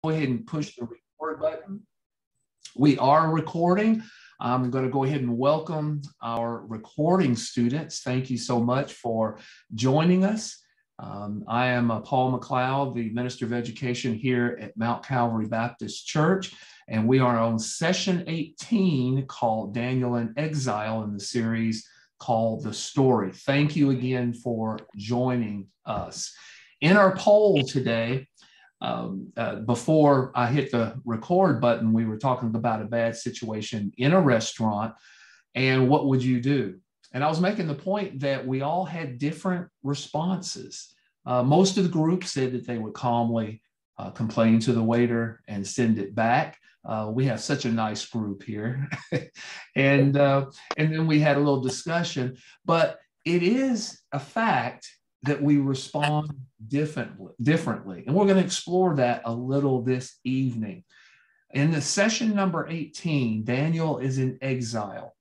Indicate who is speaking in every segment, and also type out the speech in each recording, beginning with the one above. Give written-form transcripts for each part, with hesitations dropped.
Speaker 1: Go ahead and push the record button. We are recording. I'm going to go ahead and welcome our recording students. Thank you so much for joining us. I am Paul McLeod, the Minister of Education here at Mount Calvary Baptist Church, and we are on session 18 called Daniel in Exile in the series called The Story. Thank you again for joining us. In our poll today, before I hit the record button, we were talking about a bad situation in a restaurant and what would you do? And I was making the point that we all had different responses. Most of the group said that they would calmly complain to the waiter and send it back. We have such a nice group here. and then we had a little discussion, but it is a fact that we respond differently. And we're going to explore that a little this evening. In the session number 18, Daniel is in exile,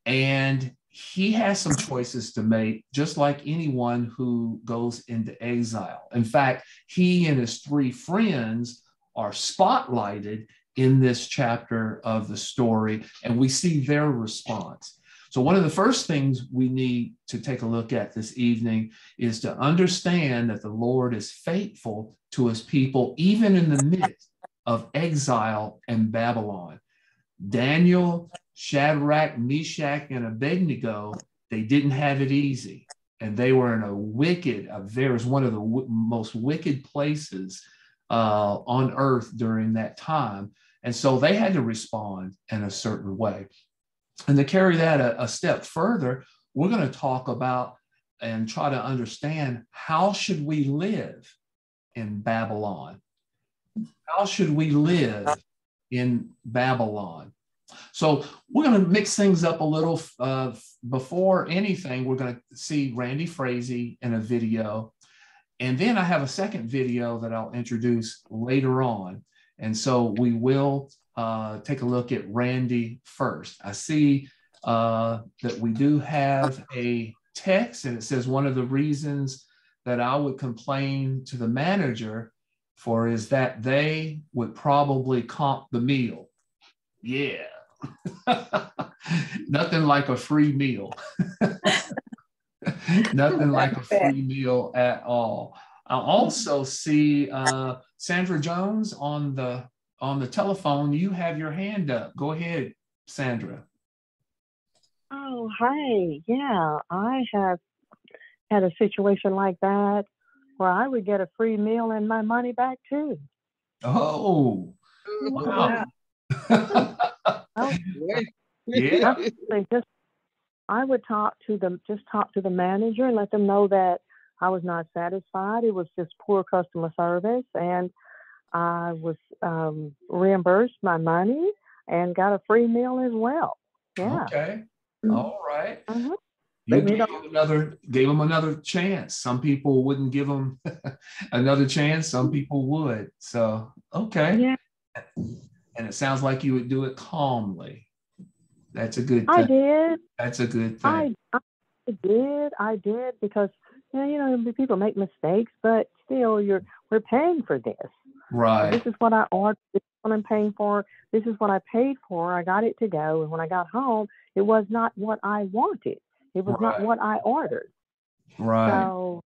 Speaker 1: and he has some choices to make, just like anyone who goes into exile. In fact, he and his three friends are spotlighted in this chapter of the story, and we see their response. So one of the first things we need to take a look at this evening is to understand that the Lord is faithful to his people, even in the midst of exile and Babylon. Daniel, Shadrach, Meshach, and Abednego, they didn't have it easy. And they were in one of the most wicked places on earth during that time. And so they had to respond in a certain way. And to carry that a step further, we're going to talk about and try to understand, how should we live in Babylon? How should we live in Babylon? So we're going to mix things up a little. Before anything, we're going to see Randy Frazee in a video. And then I have a second video that I'll introduce later on. And so we will take a look at Randy first. I see that we do have a text, and it says one of the reasons that I would complain to the manager for is that they would probably comp the meal. Yeah. Nothing like a free meal. Nothing like a free meal at all. I also see Sandra Jones on the telephone. You have your hand up. Go ahead, Sandra.
Speaker 2: Oh, hi. Yeah, I have had a situation like that where I would get a free meal and my money back too.
Speaker 1: Oh, wow.
Speaker 2: Yeah. I would talk to the manager and let them know that I was not satisfied. It was just poor customer service, and I was reimbursed my money and got a free meal as well. Yeah.
Speaker 1: Okay. All right.
Speaker 2: Mm-hmm.
Speaker 1: You gave them another chance. Some people wouldn't give them another chance. Some people would. So, okay.
Speaker 2: Yeah.
Speaker 1: And it sounds like you would do it calmly. That's a good thing.
Speaker 2: I did.
Speaker 1: That's a good thing.
Speaker 2: I did because people make mistakes, but still we're paying for this.
Speaker 1: Right.
Speaker 2: This is what I ordered. This is what I'm paying for. This is what I paid for. I got it to go, and when I got home, it was not what I wanted. It was not what I ordered.
Speaker 1: Right.
Speaker 2: So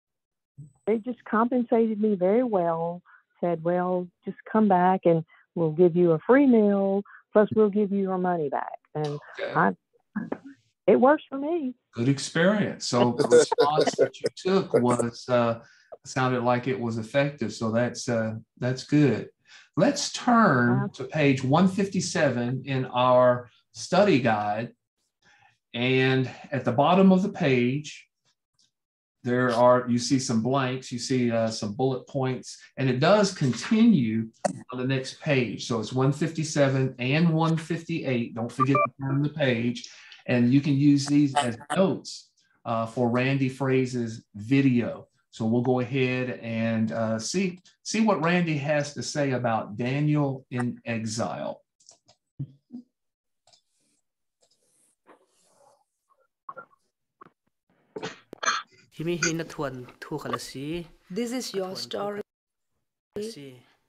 Speaker 2: they just compensated me very well. Said, well, just come back and we'll give you a free meal, plus we'll give you your money back. And it works for me.
Speaker 1: Good experience. So the response that you took was sounded like it was effective. So that's good. Let's turn to page 157 in our study guide. And at the bottom of the page, you see some blanks, you see some bullet points, and it does continue on the next page. So it's 157 and 158. Don't forget to turn the page. And you can use these as notes for Randy Frazee's video. So we'll go ahead and see what Randy has to say about Daniel in exile.
Speaker 3: This is your story.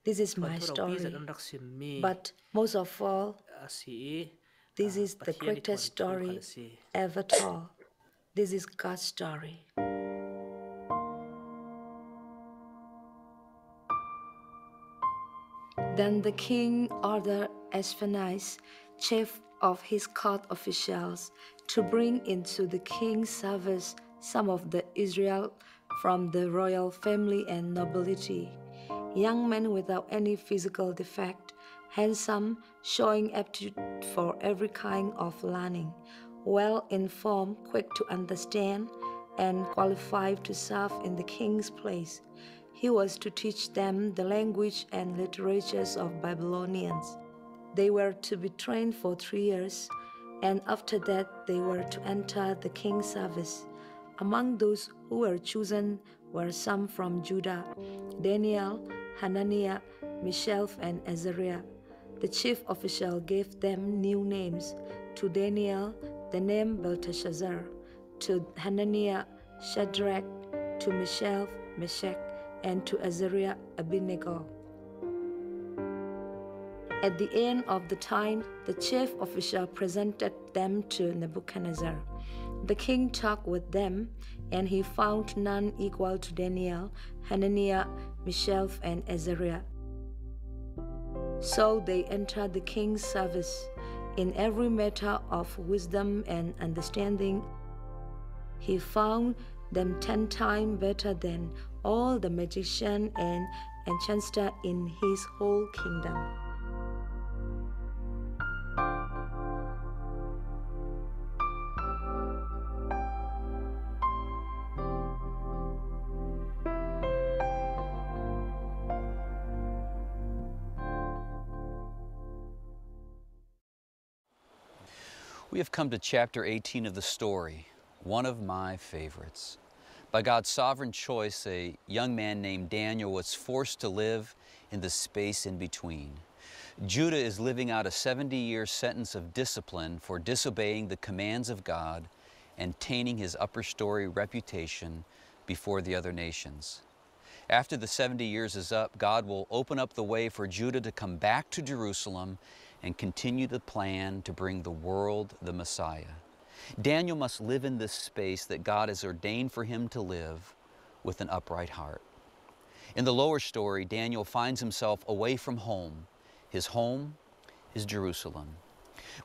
Speaker 3: This is my story. But most of all, this is the greatest story ever told. This is God's story. Then the king ordered Ashpenaz, chief of his court officials, to bring into the king's service some of the Israel from the royal family and nobility, young men without any physical defect, handsome, showing aptitude for every kind of learning, well informed, quick to understand, and qualified to serve in the king's place. He was to teach them the language and literatures of Babylonians. They were to be trained for 3 years, and after that they were to enter the king's service. Among those who were chosen were some from Judah: Daniel, Hananiah, Mishael, and Azariah. The chief official gave them new names. To Daniel, the name Belteshazzar; to Hananiah, Shadrach; to Mishael, Meshach; and to Azariah, Abednego. At the end of the time, the chief official presented them to Nebuchadnezzar. The king talked with them, and he found none equal to Daniel, Hananiah, Mishael, and Azariah. So they entered the king's service. In every matter of wisdom and understanding, he found them 10 times better than all the magicians and enchanters in his whole kingdom.
Speaker 4: We have come to chapter 18 of the story, one of my favorites. By God's sovereign choice, a young man named Daniel was forced to live in the space in between. Judah is living out a 70-year sentence of discipline for disobeying the commands of God and tainting his upper story reputation before the other nations. After the 70 years is up, God will open up the way for Judah to come back to Jerusalem and continue the plan to bring the world the Messiah. Daniel must live in this space that God has ordained for him to live with an upright heart. In the lower story, Daniel finds himself away from home. His home is Jerusalem.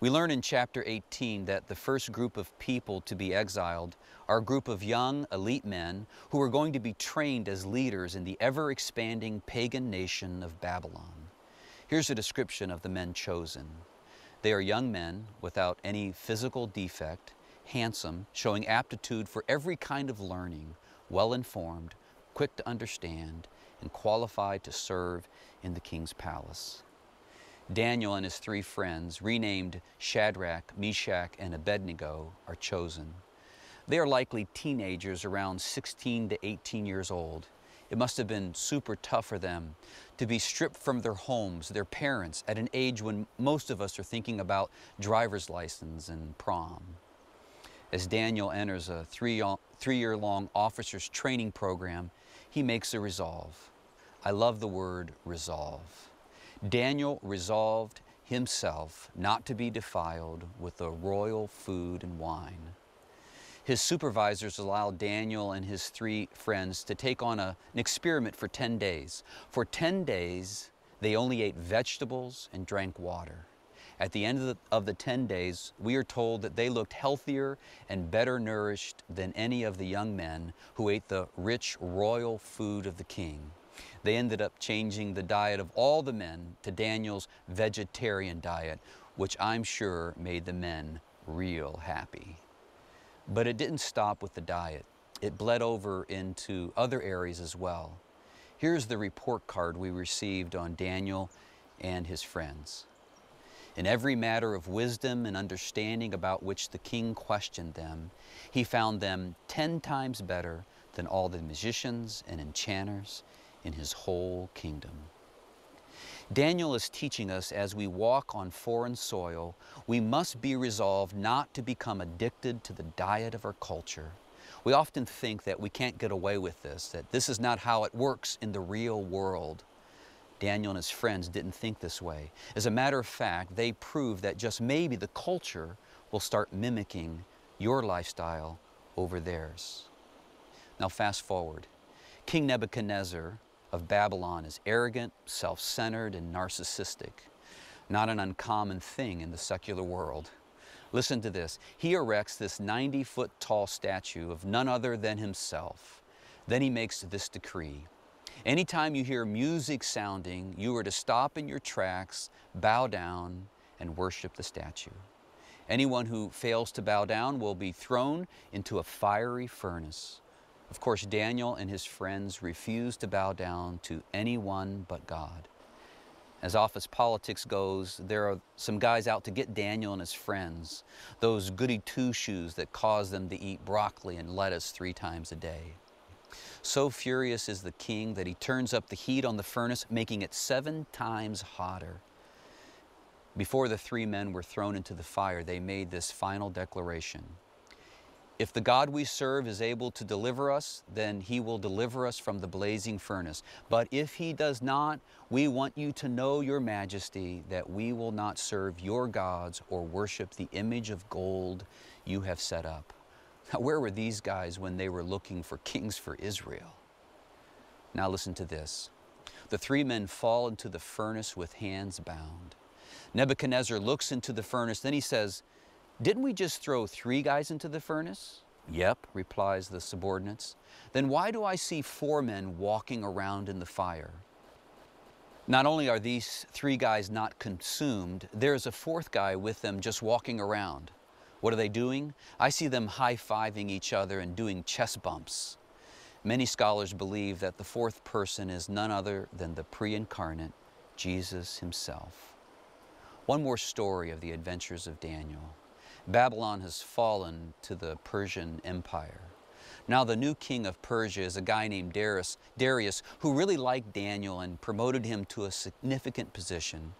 Speaker 4: We learn in chapter 18 that the first group of people to be exiled are a group of young, elite men who are going to be trained as leaders in the ever-expanding pagan nation of Babylon. Here's a description of the men chosen. They are young men without any physical defect, handsome, showing aptitude for every kind of learning, well-informed, quick to understand, and qualified to serve in the king's palace. Daniel and his 3 friends, renamed Shadrach, Meshach, and Abednego, are chosen. They are likely teenagers around 16 to 18 years old. It must have been super tough for them to be stripped from their homes, their parents, at an age when most of us are thinking about driver's license and prom. As Daniel enters a 3-year-long officer's training program, he makes a resolve. I love the word resolve. Daniel resolved himself not to be defiled with the royal food and wine. His supervisors allowed Daniel and his 3 friends to take on an experiment for 10 days. For 10 days, they only ate vegetables and drank water. At the end of the 10 days, we are told that they looked healthier and better nourished than any of the young men who ate the rich royal food of the king. They ended up changing the diet of all the men to Daniel's vegetarian diet, which I'm sure made the men real happy. But it didn't stop with the diet. It bled over into other areas as well. Here's the report card we received on Daniel and his friends. In every matter of wisdom and understanding about which the king questioned them, he found them 10 times better than all the magicians and enchanters in his whole kingdom. Daniel is teaching us as we walk on foreign soil, we must be resolved not to become addicted to the diet of our culture. We often think that we can't get away with this, that this is not how it works in the real world. Daniel and his friends didn't think this way. As a matter of fact, they proved that just maybe the culture will start mimicking your lifestyle over theirs. Now fast forward. King Nebuchadnezzar of Babylon is arrogant, self-centered, and narcissistic. Not an uncommon thing in the secular world. Listen to this. He erects this 90-foot tall statue of none other than himself. Then he makes this decree. Anytime you hear music sounding, you are to stop in your tracks, bow down, and worship the statue. Anyone who fails to bow down will be thrown into a fiery furnace. Of course, Daniel and his friends refused to bow down to anyone but God. As office politics goes, there are some guys out to get Daniel and his friends, those goody two-shoes that cause them to eat broccoli and lettuce 3 times a day. So furious is the king that he turns up the heat on the furnace, making it 7 times hotter. Before the 3 men were thrown into the fire, they made this final declaration. If the God we serve is able to deliver us, then he will deliver us from the blazing furnace. But if he does not, we want you to know, your majesty, that we will not serve your gods or worship the image of gold you have set up. Now, where were these guys when they were looking for kings for Israel? Now listen to this. The 3 men fall into the furnace with hands bound. Nebuchadnezzar looks into the furnace, then he says, "Didn't we just throw 3 guys into the furnace?" "Yep," replies the subordinates. "Then why do I see 4 men walking around in the fire?" Not only are these 3 guys not consumed, there's a 4th guy with them just walking around. What are they doing? I see them high-fiving each other and doing chest bumps. Many scholars believe that the 4th person is none other than the pre-incarnate Jesus himself. One more story of the adventures of Daniel. Babylon has fallen to the Persian Empire. Now the new king of Persia is a guy named Darius, who really liked Daniel and promoted him to a significant position.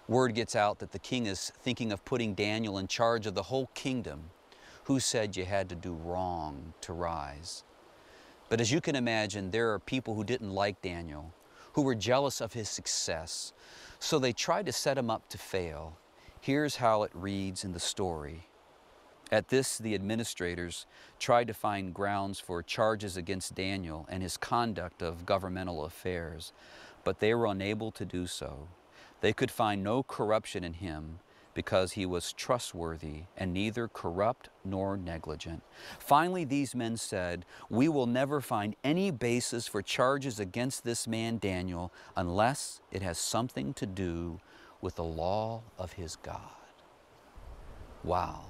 Speaker 4: Word gets out that the king is thinking of putting Daniel in charge of the whole kingdom. Who said you had to do wrong to rise? But as you can imagine, there are people who didn't like Daniel, who were jealous of his success. So they tried to set him up to fail. Here's how it reads in the story. At this, the administrators tried to find grounds for charges against Daniel and his conduct of governmental affairs, but they were unable to do so. They could find no corruption in him because he was trustworthy and neither corrupt nor negligent. Finally, these men said, "We will never find any basis for charges against this man Daniel unless it has something to do with the law of his God." Wow.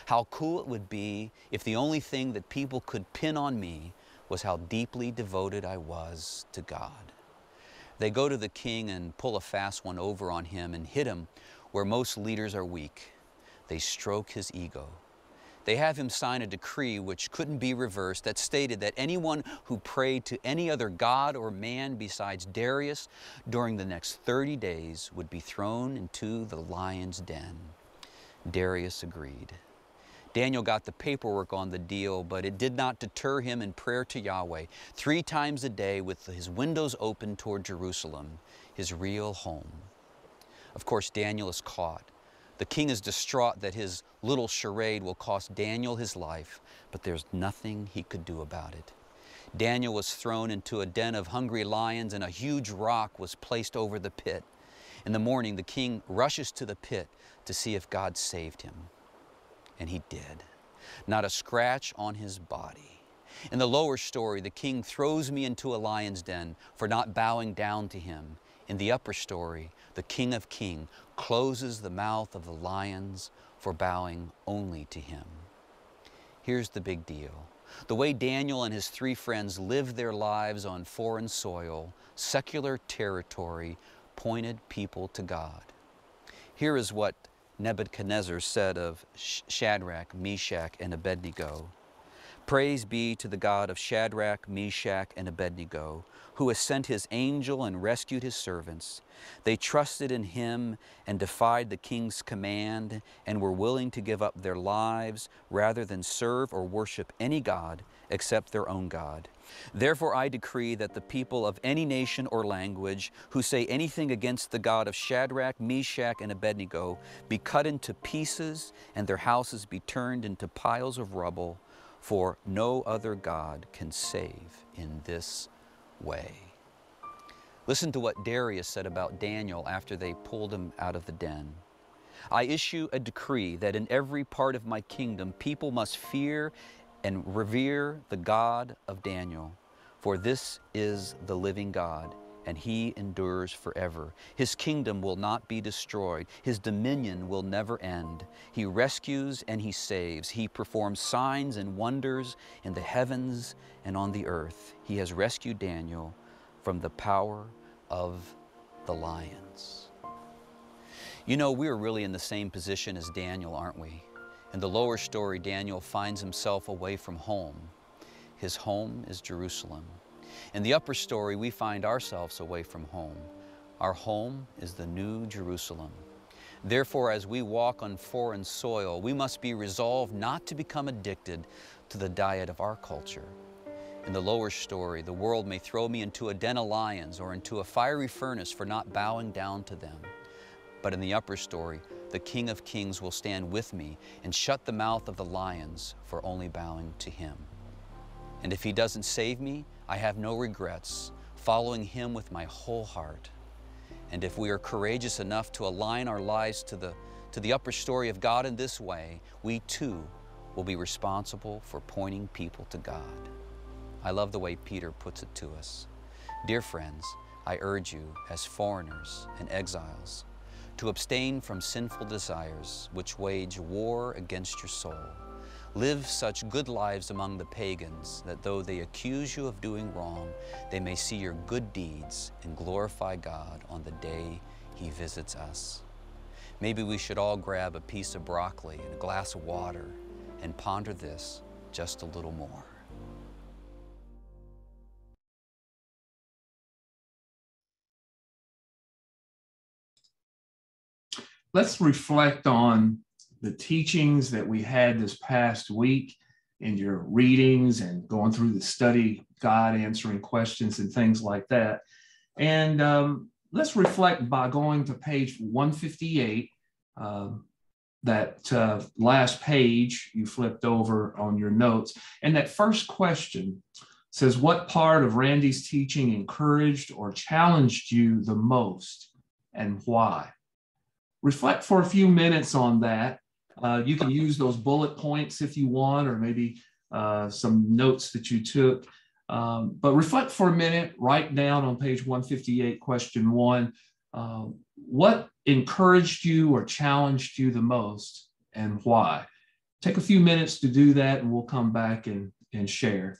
Speaker 4: How cool it would be if the only thing that people could pin on me was how deeply devoted I was to God. They go to the king and pull a fast one over on him and hit him where most leaders are weak. They stroke his ego. They have him sign a decree which couldn't be reversed that stated that anyone who prayed to any other god or man besides Darius during the next 30 days would be thrown into the lion's den. Darius agreed. Daniel got the paperwork on the deal, but it did not deter him in prayer to Yahweh 3 times a day with his windows open toward Jerusalem, his real home. Of course, Daniel is caught. The king is distraught that his little charade will cost Daniel his life, but there's nothing he could do about it. Daniel was thrown into a den of hungry lions and a huge rock was placed over the pit. In the morning, the king rushes to the pit to see if God saved him. And he did. Not a scratch on his body. In the lower story, the king throws me into a lion's den for not bowing down to him. In the upper story, the King of Kings closes the mouth of the lions for bowing only to him. Here's the big deal. The way Daniel and his 3 friends lived their lives on foreign soil, secular territory, pointed people to God. Here is what Nebuchadnezzar said of Shadrach, Meshach, and Abednego. "Praise be to the God of Shadrach, Meshach, and Abednego, who has sent his angel and rescued his servants. They trusted in him and defied the king's command and were willing to give up their lives rather than serve or worship any god except their own God. Therefore I decree that the people of any nation or language who say anything against the God of Shadrach, Meshach, and Abednego be cut into pieces and their houses be turned into piles of rubble, for no other God can save in this way. Listen to what Darius said about Daniel after they pulled him out of the den. I issue a decree that in every part of my kingdom people must fear and revere the God of Daniel, for this is the living God, and he endures forever. His kingdom will not be destroyed. His dominion will never end. He rescues and he saves. He performs signs and wonders in the heavens and on the earth. He has rescued Daniel from the power of the lions. You know, we're really in the same position as Daniel, aren't we? In the lower story, Daniel finds himself away from home. His home is Jerusalem. In the upper story, we find ourselves away from home. Our home is the New Jerusalem. Therefore, as we walk on foreign soil, we must be resolved not to become addicted to the diet of our culture. In the lower story, the world may throw me into a den of lions or into a fiery furnace for not bowing down to them. But in the upper story, the King of Kings will stand with me and shut the mouth of the lions for only bowing to him. And if he doesn't save me, I have no regrets, following him with my whole heart. And if we are courageous enough to align our lives to the upper story of God in this way, we too will be responsible for pointing people to God. I love the way Peter puts it to us. Dear friends, I urge you as foreigners and exiles to abstain from sinful desires which wage war against your soul. Live such good lives among the pagans that though they accuse you of doing wrong, they may see your good deeds and glorify God on the day he visits us. Maybe we should all grab a piece of broccoli and a glass of water and ponder this just a little more.
Speaker 1: Let's reflect on the teachings that we had this past week in your readings and going through the study guide, answering questions and things like that. And let's reflect by going to page 158, that last page you flipped over on your notes. And that first question says, what part of Randy's teaching encouraged or challenged you the most and why? Reflect for a few minutes on that. You can use those bullet points if you want, or maybe some notes that you took. But reflect for a minute, write down on page 158, question 1, what encouraged you or challenged you the most and why? Take a few minutes to do that and we'll come back and share.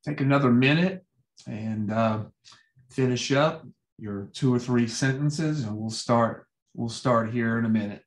Speaker 1: take another minute and finish up your 2 or 3 sentences, and we'll start here in a minute.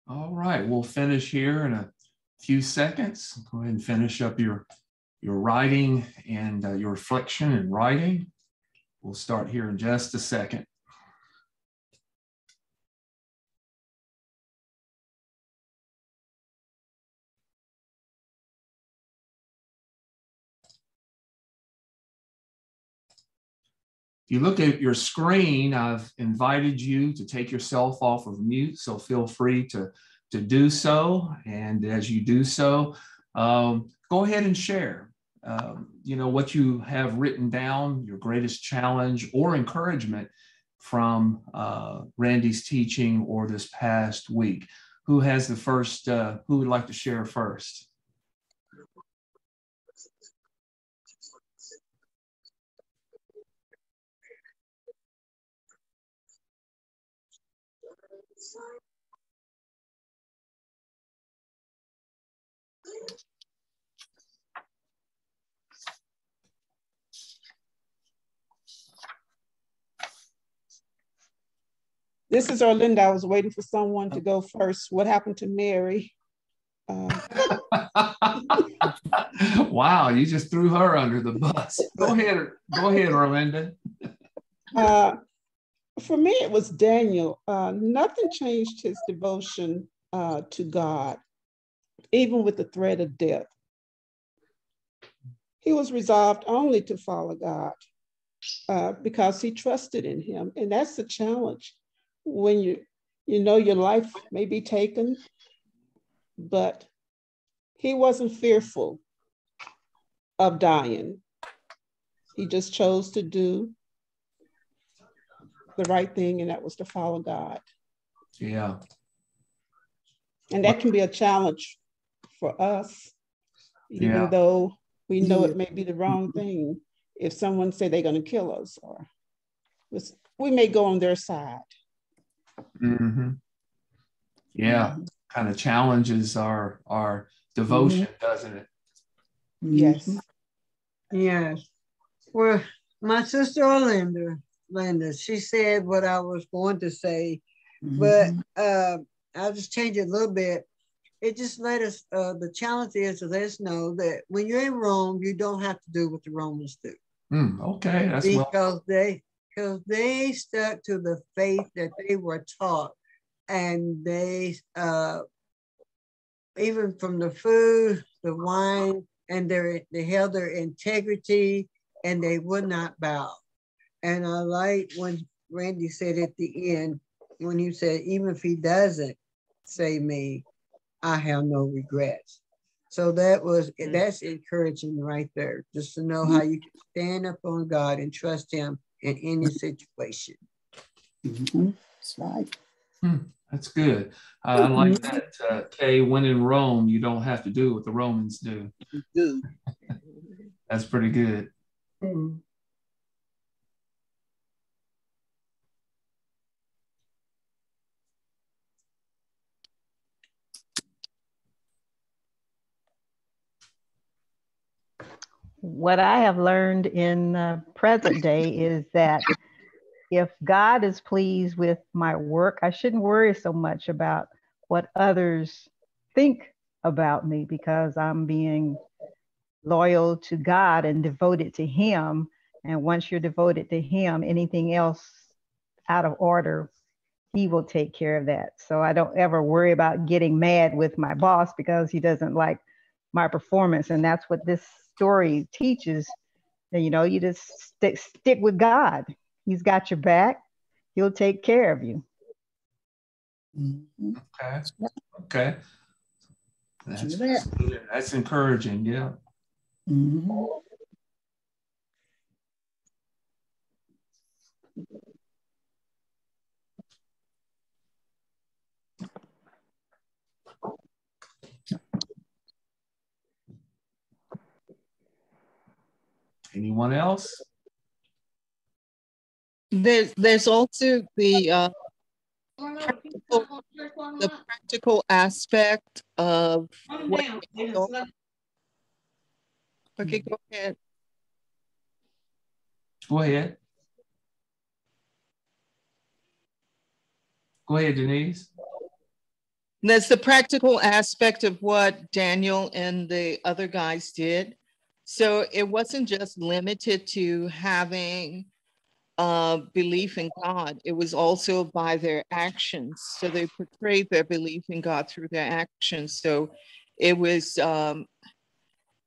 Speaker 1: All right, we'll finish here in a few seconds. Go ahead and finish up your writing and your reflection and writing. We'll start here in just a second. If you look at your screen, I've invited you to take yourself off of mute, so feel free to do so. And as you do so, go ahead and share, what you have written down, your greatest challenge or encouragement from Randy's teaching or this past week. Who has the first, who would like to share first?
Speaker 5: This is Orlinda. I was waiting for someone to go first. What happened to Mary?
Speaker 1: Wow, you just threw her under the bus. Go ahead, Orlinda.
Speaker 5: For me, it was Daniel. Nothing changed his devotion to God, even with the threat of death. He was resolved only to follow God because he trusted in him. And that's the challenge when you know your life may be taken, but he wasn't fearful of dying. He just chose to do the right thing, and that was to follow God.
Speaker 1: Yeah.
Speaker 5: And that can be a challenge for us, even though we know it may be the wrong thing. If someone say they're going to kill us, or we may go on their side.
Speaker 1: Mm-hmm. Yeah, kind of challenges our devotion, doesn't it?
Speaker 5: Yes.
Speaker 6: Yes. Well, my sister Linda, she said what I was going to say, but I'll just change it a little bit. It just let us, the challenge is to let us know that when you're in Rome, you don't have to do what the Romans do.
Speaker 1: Okay, that's
Speaker 6: because they stuck to the faith that they were taught, and they even from the food, the wine, and they held their integrity, and they would not bow. And I like when Randy said at the end, when he said, even if he doesn't save me, I have no regrets. So that's encouraging right there, just to know how you can stand up on God and trust him in any situation.
Speaker 5: That's right.
Speaker 1: That's good. I like that. Kay, when in Rome, you don't have to do what the Romans do. That's pretty good.
Speaker 7: What I have learned in present day is that if God is pleased with my work, I shouldn't worry so much about what others think about me, because I'm being loyal to God and devoted to him. And once you're devoted to him, anything else out of order, he will take care of that. So I don't ever worry about getting mad with my boss because he doesn't like my performance. And that's what this story teaches. That, you know, you just stick with God. He's got your back. He'll take care of you.
Speaker 1: Okay. Okay. That's encouraging. Yeah.
Speaker 6: Mm-hmm.
Speaker 1: Anyone else?
Speaker 8: There's also the practical aspect of what. Okay, go ahead.
Speaker 1: Go ahead. Go ahead, Denise.
Speaker 8: There's the practical aspect of what Daniel and the other guys did. So it wasn't just limited to having belief in God. It was also by their actions. So they portrayed their belief in God through their actions. So it was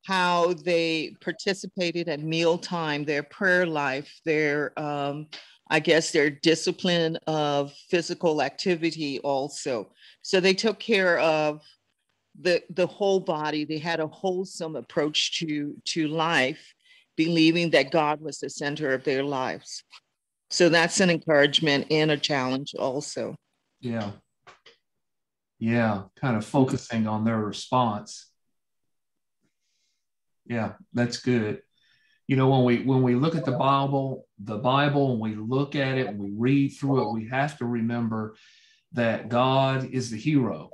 Speaker 8: how they participated at mealtime, their prayer life, their, I guess, their discipline of physical activity also. So they took care of the whole body. They had a wholesome approach to life, believing that God was the center of their lives. So that's an encouragement and a challenge also.
Speaker 1: Yeah. Yeah, kind of focusing on their response. Yeah, that's good. You know, when we look at the Bible, and we look at it and we read through it, we have to remember that God is the hero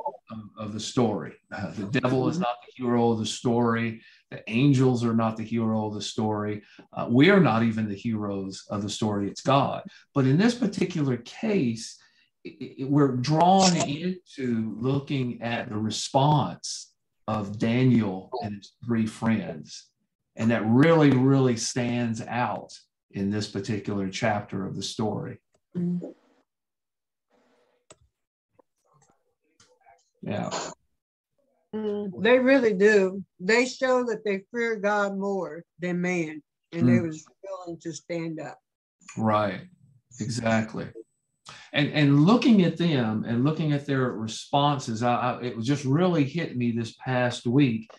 Speaker 1: of the story. The devil is not the hero of the story. The angels are not the hero of the story. We are not even the heroes of the story. It's God. But in this particular case, we're drawn into looking at the response of Daniel and his three friends. And that really, really stands out in this particular chapter of the story. Yeah.
Speaker 6: They really do. They show that they fear God more than man, and they was willing to stand up.
Speaker 1: Right. Exactly. And looking at them and looking at their responses, it just really hit me this past week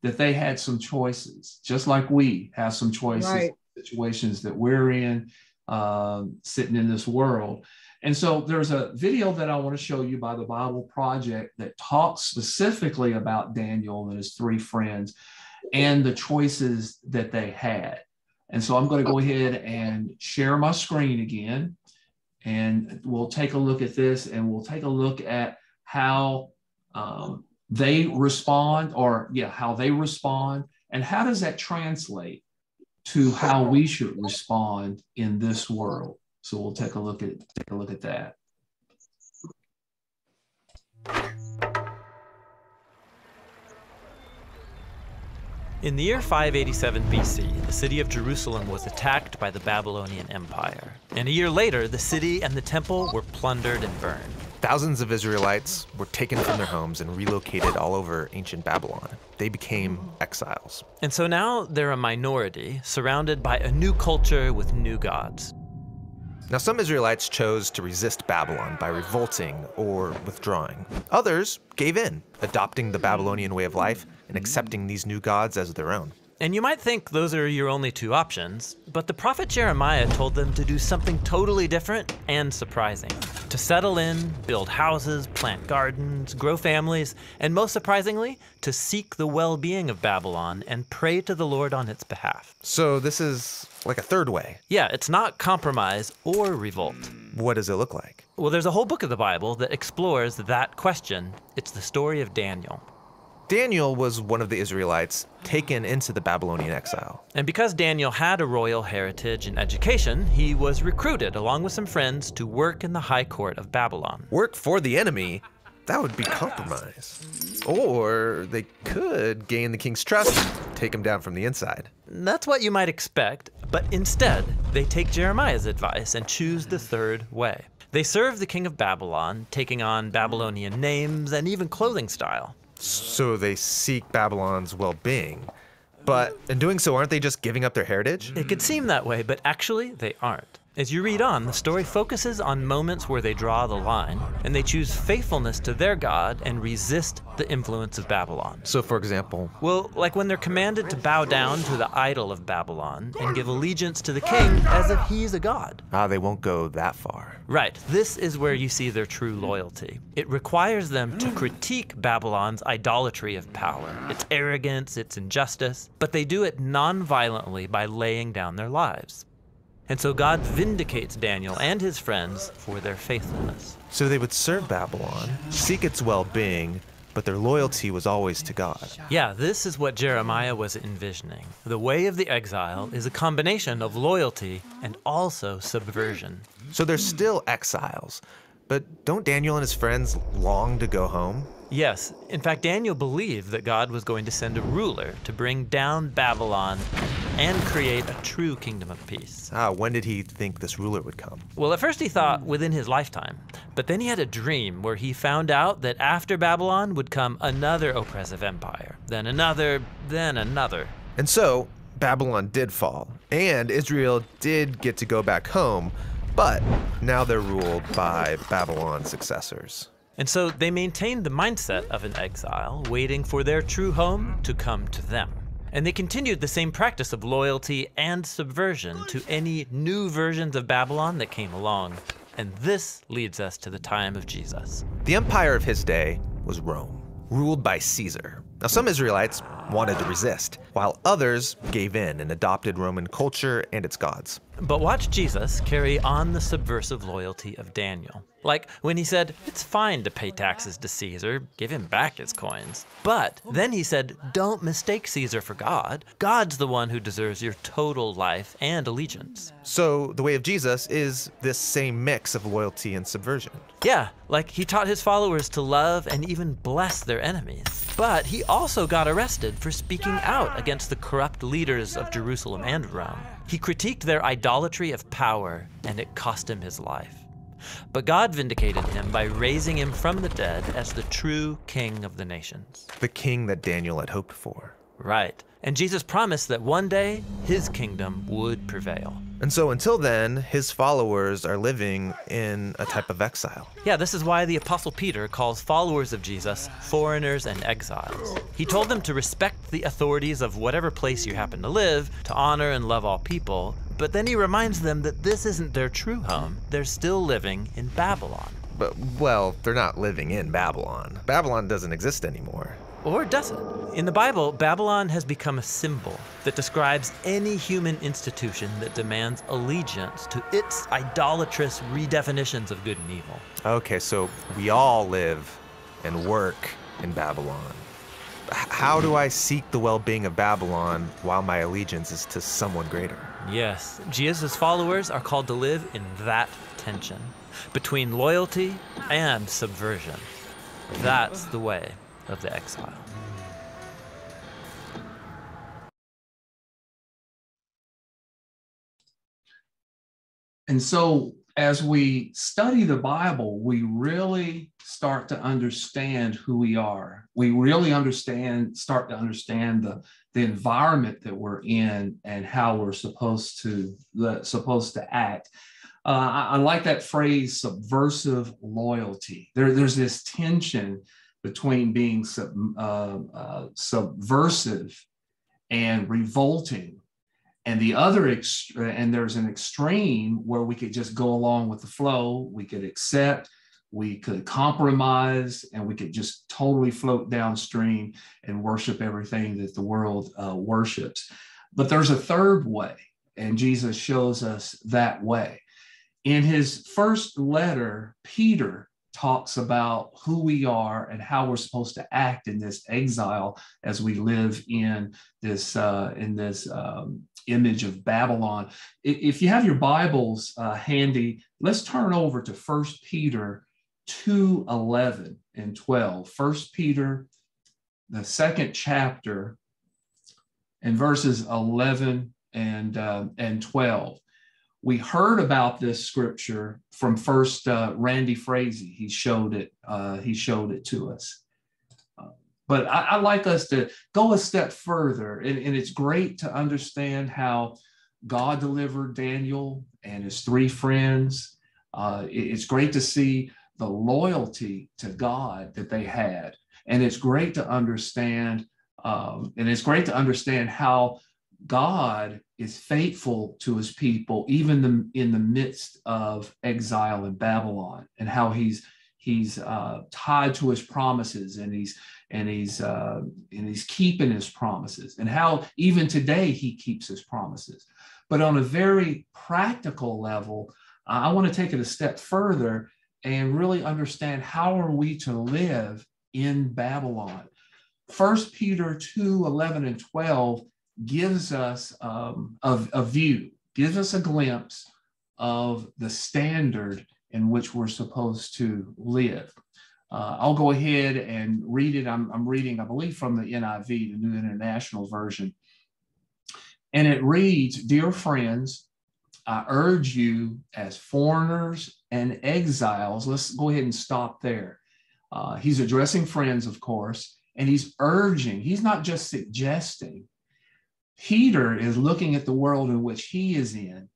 Speaker 1: that they had some choices, just like we have some choices, right. Situations that we're in, sitting in this world. And so there's a video that I want to show you by the Bible Project that talks specifically about Daniel and his three friends and the choices that they had. And so I'm going to go ahead and share my screen again. And we'll take a look at this, and we'll take a look at how they respond, and how does that translate to how we should respond in this world. So we'll take a look at that.
Speaker 9: In the year 587 BC, the city of Jerusalem was attacked by the Babylonian Empire. And a year later, the city and the temple were plundered and burned.
Speaker 10: Thousands of Israelites were taken from their homes and relocated all over ancient Babylon. They became exiles.
Speaker 9: And so now they're a minority, surrounded by a new culture with new gods.
Speaker 10: Now, some Israelites chose to resist Babylon by revolting or withdrawing. Others gave in, adopting the Babylonian way of life and accepting these new gods as their own.
Speaker 9: And you might think those are your only two options, but the prophet Jeremiah told them to do something totally different and surprising. To settle in, build houses, plant gardens, grow families, and most surprisingly, to seek the well-being of Babylon and pray to the Lord on its behalf.
Speaker 10: So this is like a third way.
Speaker 9: Yeah, it's not compromise or revolt.
Speaker 10: What does it look like?
Speaker 9: Well, there's a whole book of the Bible that explores that question. It's the story of Daniel.
Speaker 10: Daniel was one of the Israelites taken into the Babylonian exile.
Speaker 9: And because Daniel had a royal heritage and education, he was recruited along with some friends to work in the high court of Babylon.
Speaker 10: Work for the enemy that would be compromise. Or they could gain the king's trust and take him down from the inside.
Speaker 9: That's what you might expect, but instead, they take Jeremiah's advice and choose the third way. They serve the king of Babylon, taking on Babylonian names and even clothing style.
Speaker 10: So they seek Babylon's well-being. But in doing so, aren't they just giving up their heritage?
Speaker 9: It could seem that way, but actually they aren't. As you read on, the story focuses on moments where they draw the line, and they choose faithfulness to their God and resist the influence of Babylon.
Speaker 10: So, for example?
Speaker 9: Well, like when they're commanded to bow down to the idol of Babylon and give allegiance to the king as if he's a god.
Speaker 10: They won't go that far.
Speaker 9: Right. This is where you see their true loyalty. It requires them to critique Babylon's idolatry of power, its arrogance, its injustice, but they do it non-violently by laying down their lives. And so God vindicates Daniel and his friends for their faithfulness.
Speaker 10: So they would serve Babylon, seek its well-being, but their loyalty was always to God.
Speaker 9: Yeah, this is what Jeremiah was envisioning. The way of the exile is a combination of loyalty and also subversion.
Speaker 10: So they're still exiles, but don't Daniel and his friends long to go home?
Speaker 9: Yes. In fact, Daniel believed that God was going to send a ruler to bring down Babylon and create a true kingdom of peace.
Speaker 10: When did he think this ruler would come?
Speaker 9: Well, at first he thought within his lifetime, but then he had a dream where he found out that after Babylon would come another oppressive empire, then another, then another.
Speaker 10: And so Babylon did fall, and Israel did get to go back home, but now they're ruled by Babylon's successors.
Speaker 9: And so they maintained the mindset of an exile, waiting for their true home to come to them. And they continued the same practice of loyalty and subversion to any new versions of Babylon that came along. And this leads us to the time of Jesus.
Speaker 10: The empire of his day was Rome, ruled by Caesar. Now, some Israelites wanted to resist, while others gave in and adopted Roman culture and its gods.
Speaker 9: But watch Jesus carry on the subversive loyalty of Daniel. Like when he said, it's fine to pay taxes to Caesar, give him back his coins. But then he said, don't mistake Caesar for God. God's the one who deserves your total life and allegiance.
Speaker 10: So the way of Jesus is this same mix of loyalty and subversion.
Speaker 9: Yeah, like he taught his followers to love and even bless their enemies. But he also got arrested for speaking out against the corrupt leaders of Jerusalem and Rome. He critiqued their idolatry of power, and it cost him his life. But God vindicated him by raising him from the dead as the true king of the nations.
Speaker 10: The king that Daniel had hoped for.
Speaker 9: Right. And Jesus promised that one day his kingdom would prevail.
Speaker 10: And so until then, his followers are living in a type of exile.
Speaker 9: Yeah, this is why the Apostle Peter calls followers of Jesus foreigners and exiles. He told them to respect the authorities of whatever place you happen to live, to honor and love all people, but then he reminds them that this isn't their true home. They're still living in Babylon.
Speaker 10: But, well, they're not living in Babylon. Babylon doesn't exist anymore.
Speaker 9: Or does it? In the Bible, Babylon has become a symbol that describes any human institution that demands allegiance to its idolatrous redefinitions of good and evil.
Speaker 10: Okay, so we all live and work in Babylon. How do I seek the well-being of Babylon while my allegiance is to someone greater?
Speaker 9: Yes, Jesus' followers are called to live in that tension between loyalty and subversion. That's the way of the exile.
Speaker 1: And so as we study the Bible, we really start to understand who we are. We really start to understand the environment that we're in and how we're supposed to act. I like that phrase, subversive loyalty. There's this tension between being subversive and revolting. And and there's an extreme where we could just go along with the flow. We could accept, we could compromise, and we could just totally float downstream and worship everything that the world worships. But there's a third way, and Jesus shows us that way. In his first letter, Peter talks about who we are and how we're supposed to act in this exile as we live in this image of Babylon. If you have your Bibles handy, let's turn over to 1 Peter 2, 11 and 12. 1 Peter, the 2nd chapter, and verses 11 and 12. We heard about this scripture from first Randy Frazee. He showed it to us. But I like us to go a step further, and it's great to understand how God delivered Daniel and his 3 friends. It's great to see the loyalty to God that they had, and it's great to understand. How God is faithful to his people, even in the midst of exile in Babylon, and how he's tied to his promises, and he's keeping his promises, and how even today he keeps his promises. But on a very practical level, I want to take it a step further and really understand how are we to live in Babylon. 1 Peter 2, 11 and 12 gives us a view, gives us a glimpse of the standard in which we're supposed to live. I'll go ahead and read it. I'm reading, I believe, from the NIV, the New International Version. And it reads, "Dear friends, I urge you as foreigners and exiles." Let's go ahead and stop there. He's addressing friends, of course, and he's urging, he's not just suggesting. Peter is looking at the world in which he is in,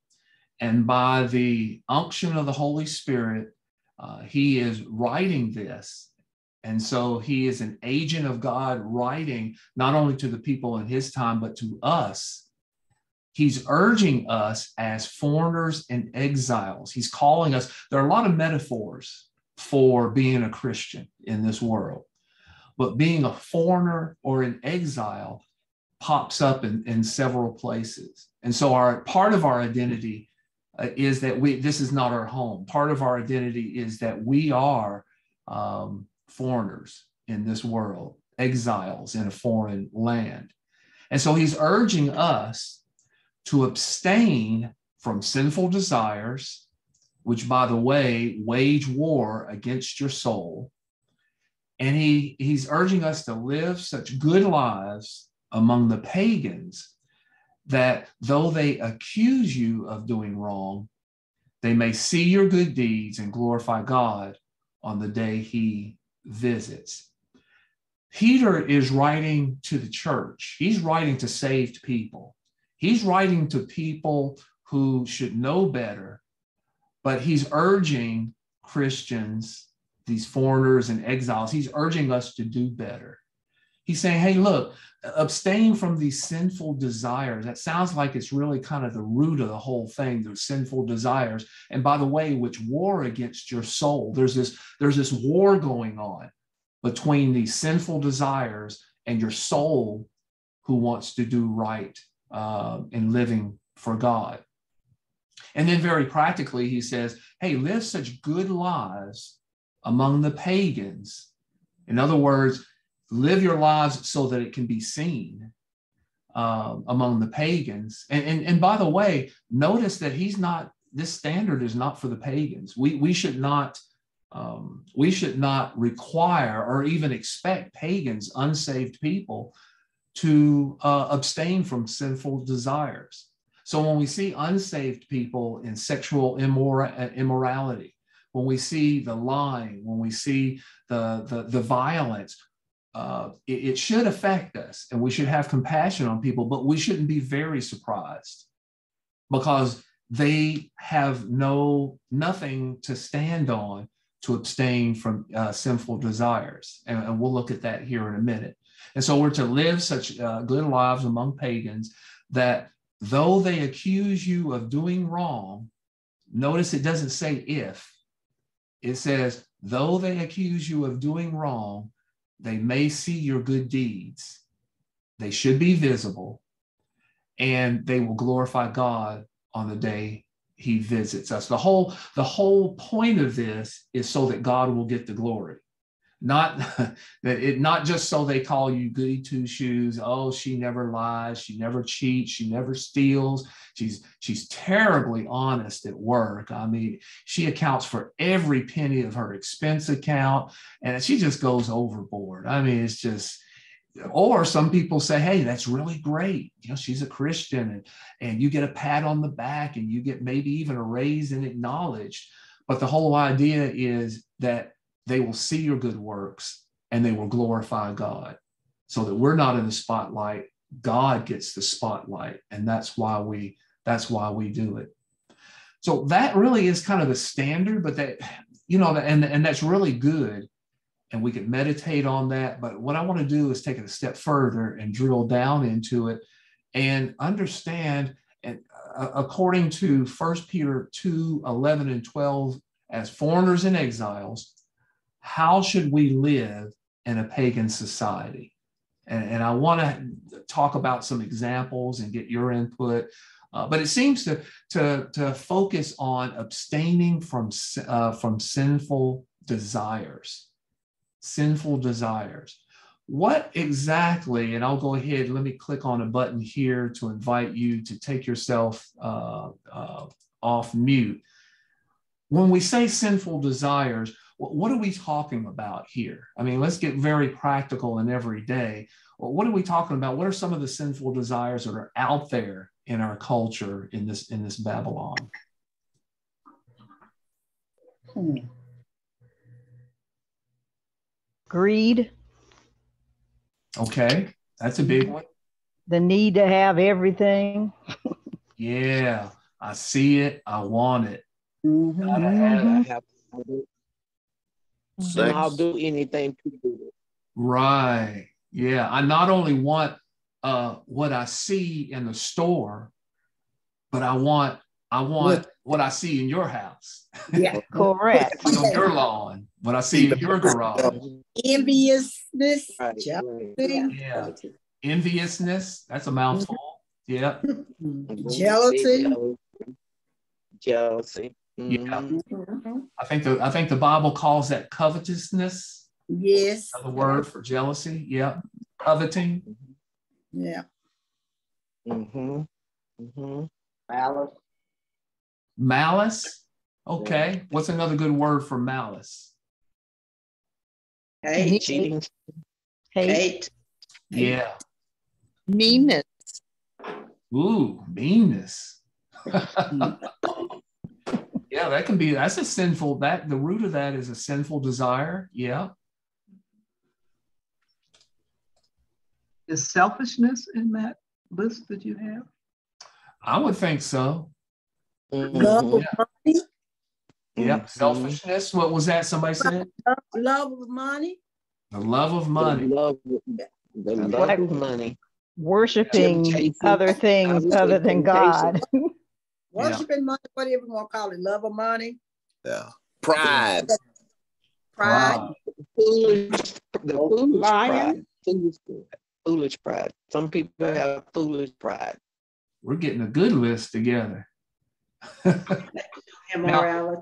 Speaker 1: and by the unction of the Holy Spirit, he is writing this. And so he is an agent of God, writing not only to the people in his time, but to us. He's urging us as foreigners and exiles. He's calling us. There are a lot of metaphors for being a Christian in this world, but being a foreigner or an exile pops up in several places. And so part of our identity is that this is not our home. Part of our identity is that we are foreigners in this world, exiles in a foreign land. And so he's urging us to abstain from sinful desires, which, by the way, wage war against your soul. And he's urging us to live such good lives among the pagans that though they accuse you of doing wrong, they may see your good deeds and glorify God on the day he visits. Peter is writing to the church. He's writing to saved people. He's writing to people who should know better, but he's urging Christians, these foreigners and exiles, he's urging us to do better. He's saying, hey, look, abstain from these sinful desires. That sounds like it's really kind of the root of the whole thing, those sinful desires. And by the way, which war against your soul. There's this war going on between these sinful desires and your soul who wants to do right in living for God. And then very practically, he says, hey, live such good lives among the pagans. In other words, live your lives so that it can be seen among the pagans. And by the way, notice that this standard is not for the pagans. We should not require or even expect pagans, unsaved people, to abstain from sinful desires. So when we see unsaved people in sexual immorality, when we see the lying, when we see the violence, it should affect us, and we should have compassion on people, but we shouldn't be very surprised because they have nothing to stand on to abstain from sinful desires. And we'll look at that here in a minute. And so we're to live such good lives among pagans that though they accuse you of doing wrong, notice it doesn't say if, it says, though they accuse you of doing wrong, they may see your good deeds. They should be visible, and they will glorify God on the day he visits us. The whole point of this is so that God will get the glory. not not just so they call you goody two shoes. Oh, she never lies, she never cheats, she never steals. She's terribly honest at work. I mean, she accounts for every penny of her expense account, and she just goes overboard. I mean, it's just. Or some people say, hey, that's really great. You know, she's a Christian, and you get a pat on the back, and you get maybe even a raise and acknowledged. But the whole idea is that they will see your good works and they will glorify God, so that we're not in the spotlight. God gets the spotlight. And that's why we do it. So that really is kind of the standard, but that, you know, and that's really good. And we could meditate on that. But what I want to do is take it a step further and drill down into it and understand, and according to 1 Peter 2:11 and 12, as foreigners and exiles, how should we live in a pagan society? And I want to talk about some examples and get your input. But it seems to focus on abstaining from sinful desires. Sinful desires. What exactly, and I'll go ahead, let me click on a button here to invite you to take yourself off mute. When we say sinful desires, what are we talking about here? I mean, let's get very practical and everyday. What are we talking about? What are some of the sinful desires that are out there in our culture in this Babylon?
Speaker 7: Greed.
Speaker 1: Okay, that's a big one.
Speaker 7: The need to have everything.
Speaker 1: Yeah, I see it. I want it.
Speaker 11: Gotta have it. And I'll do anything to do it.
Speaker 1: Right. Yeah. I not only want what I see in the store, but I want what I see in your house.
Speaker 7: Yeah, correct.
Speaker 1: On your lawn, what I see in your garage.
Speaker 12: Enviousness.
Speaker 1: Yeah. Enviousness. That's a mouthful. Yeah.
Speaker 12: Jealousy.
Speaker 11: Jealousy.
Speaker 1: Yeah. I think the Bible calls that covetousness.
Speaker 12: Yes.
Speaker 1: Another word for jealousy. Yeah. Coveting.
Speaker 12: Yeah.
Speaker 11: Malice.
Speaker 1: Malice. Okay. What's another good word for malice?
Speaker 12: Hate.
Speaker 11: Cheating.
Speaker 12: Hate.
Speaker 1: Yeah.
Speaker 8: Meanness.
Speaker 1: Ooh, meanness. Yeah, that's a sinful, the root of that is a sinful desire. Yeah.
Speaker 13: Is selfishness in that list that you have?
Speaker 1: I would think so.
Speaker 12: Love of money.
Speaker 1: Yep. Selfishness. What was that somebody said?
Speaker 12: Love of money.
Speaker 1: The love of money.
Speaker 11: The love of money.
Speaker 7: Worshiping other things other than God.
Speaker 12: Worshiping money, whatever you want to call it. Love of money.
Speaker 14: Yeah. Pride.
Speaker 12: Pride.
Speaker 11: Foolish
Speaker 12: Lying.
Speaker 11: pride. Foolish pride. Some people have foolish pride.
Speaker 1: We're getting a good list together.
Speaker 12: Immorality.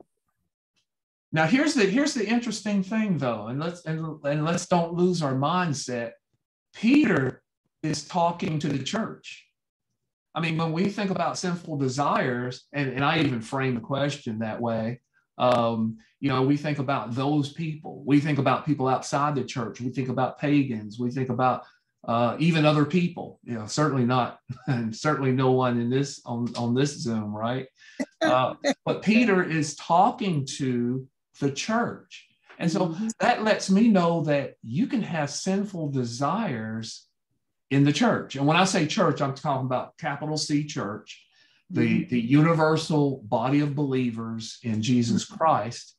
Speaker 1: Now here's the interesting thing though, and let's don't lose our mindset. Peter is talking to the church. I mean, when we think about sinful desires, and I even frame the question that way, we think about those people. We think about people outside the church. We think about pagans. We think about even other people. Certainly not, and certainly no one in this on this Zoom, right? But Peter is talking to the church, and so that lets me know that you can have sinful desires in the church. And when I say church, I'm talking about capital C church, the universal body of believers in Jesus Christ.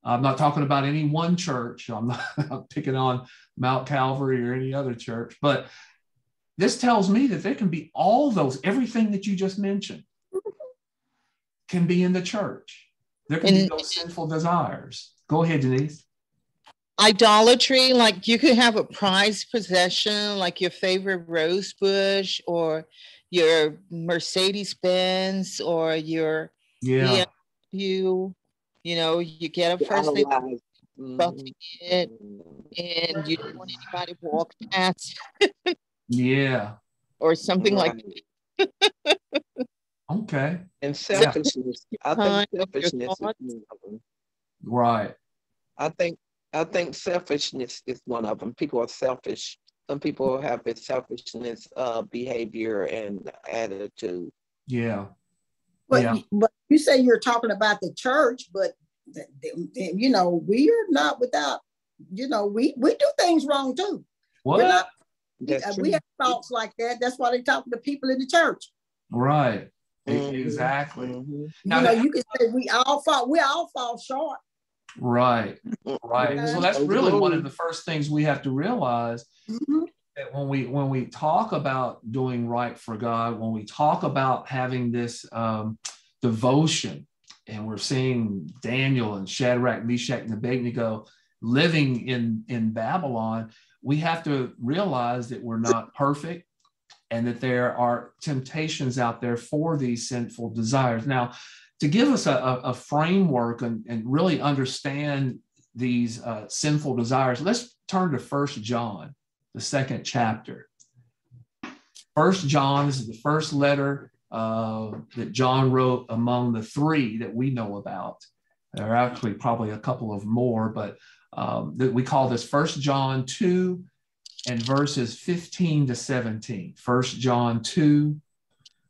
Speaker 1: I'm not talking about any one church. I'm not picking on Mount Calvary or any other church, but this tells me that there can be everything that you just mentioned can be in the church. There can be those sinful desires. Go ahead, Denise.
Speaker 8: Idolatry, like you could have a prized possession, like your favorite rose bush or your Mercedes Benz or your BMW. You get a first name. buffing it, and you don't want anybody to walk past.
Speaker 1: Yeah.
Speaker 8: Or something like that.
Speaker 1: Okay.
Speaker 11: And selfishness. I think selfishness is one of them.
Speaker 1: Right.
Speaker 11: I think selfishness is one of them. People are selfish. Some people have this selfishness behavior and attitude.
Speaker 1: Yeah.
Speaker 12: But you say you're talking about the church, but you know, we are not without, you know, we do things wrong too.
Speaker 1: What?
Speaker 12: We have thoughts like that. That's why they talk to people in the church.
Speaker 1: Right. Exactly.
Speaker 12: You know, you can say we all fall short.
Speaker 1: Right. Right. So that's really one of the first things we have to realize, that when we talk about doing right for God, when we talk about having this devotion, and we're seeing Daniel and Shadrach, Meshach, and Abednego living in Babylon, we have to realize that we're not perfect and that there are temptations out there for these sinful desires. Now, to give us a framework and really understand these sinful desires, let's turn to 1 John, the 2nd chapter. 1 John is the first letter that John wrote among the 3 that we know about. There are actually probably a couple of more, but we call this 1 John 2 and verses 15 to 17. 1 John 2,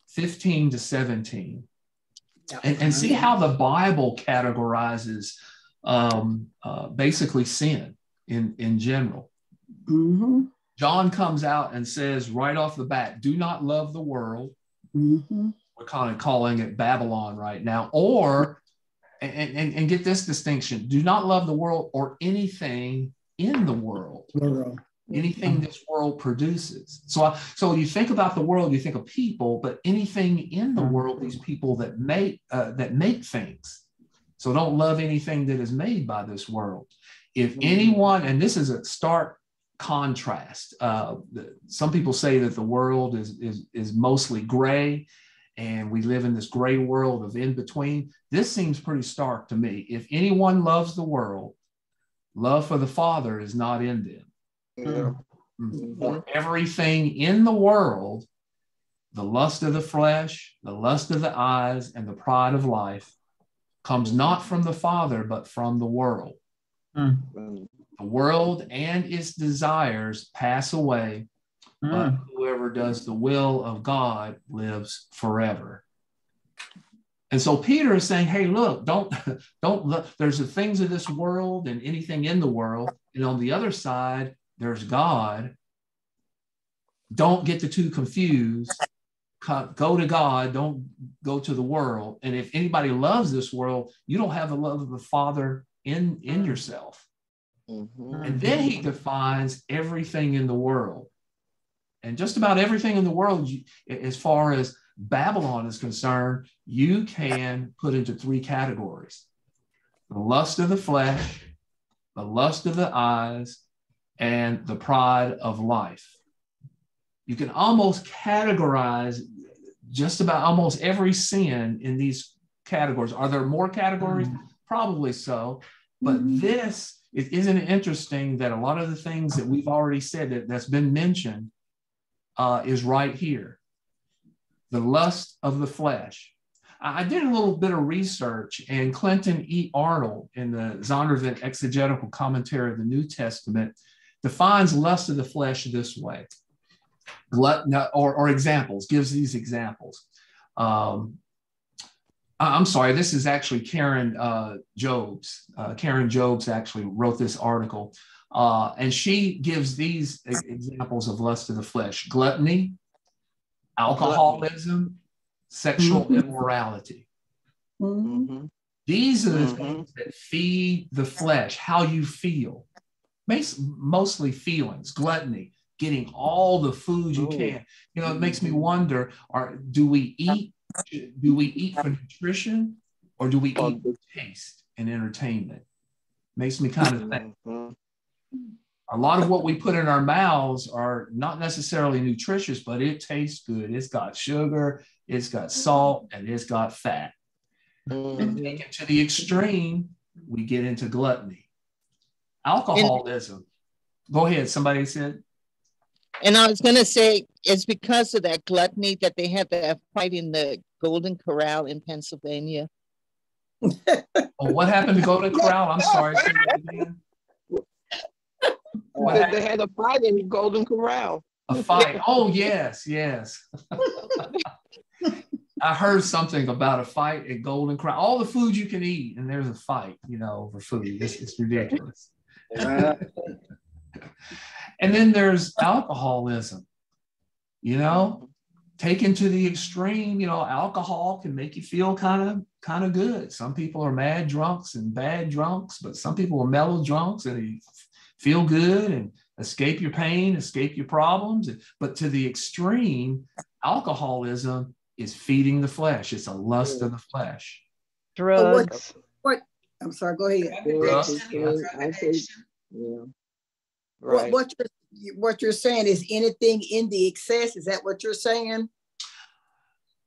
Speaker 1: 15 to 17. And see how the Bible categorizes basically sin in general. John comes out and says right off the bat, do not love the world. We're kind of calling it Babylon right now. Or, and get this distinction, do not love the world or anything in the world. Anything this world produces. So you think about the world, you think of people, but anything in the world, these people that make things. So don't love anything that is made by this world. If anyone, and this is a stark contrast. Some people say that the world is mostly gray, and we live in this gray world of in between. This seems pretty stark to me. If anyone loves the world, love for the Father is not in them. For everything in the world, the lust of the flesh, the lust of the eyes, and the pride of life comes not from the Father, but from the world. The world and its desires pass away, but whoever does the will of God lives forever. And so Peter is saying, hey, look, don't look. There's the things of this world and anything in the world. And on the other side, there's God. Don't get the two confused. Go to God. Don't go to the world. And if anybody loves this world, you don't have the love of the Father in yourself. And then he defines everything in the world. And just about everything in the world, as far as Babylon is concerned, you can put into 3 categories: the lust of the flesh, the lust of the eyes, and the pride of life. You can almost categorize just about almost every sin in these categories. Are there more categories? Probably so. But isn't it interesting that a lot of the things that we've already said that's been mentioned is right here. The lust of the flesh. I did a little bit of research, and Clinton E. Arnold in the Zondervan Exegetical Commentary of the New Testament defines lust of the flesh this way. Or examples, gives these examples. I'm sorry, this is actually Karen Jobes. Karen Jobes actually wrote this article, and she gives these examples of lust of the flesh: gluttony, alcoholism, sexual immorality. These are the things that feed the flesh, how you feel. Mostly feelings, gluttony, getting all the food you can. You know, it makes me wonder, do we eat for nutrition, or do we eat for taste and entertainment? Makes me kind of think. A lot of what we put in our mouths are not necessarily nutritious, but it tastes good. It's got sugar, it's got salt, and it's got fat. And taken to the extreme, we get into gluttony. Alcoholism. Go ahead. Somebody said.
Speaker 8: And I was going to say, it's because of that gluttony that they had that fight in the Golden Corral in Pennsylvania.
Speaker 1: Oh, what happened to Golden Corral? I'm sorry.
Speaker 11: They had a fight in the Golden Corral.
Speaker 1: A fight. Oh, yes, yes. I heard something about a fight at Golden Corral. All the food you can eat, and there's a fight, over food. It's ridiculous. And then there's alcoholism, taken to the extreme. Alcohol can make you feel kind of good. Some people are mad drunks and bad drunks, but some people are mellow drunks and you feel good and escape your pain, escape your problems. But to the extreme, alcoholism is feeding the flesh. It's a lust of the flesh.
Speaker 7: Drugs.
Speaker 12: What? I'm sorry. Go ahead.
Speaker 11: Yeah. Right.
Speaker 12: What you're saying is anything in the excess. Is that what you're saying?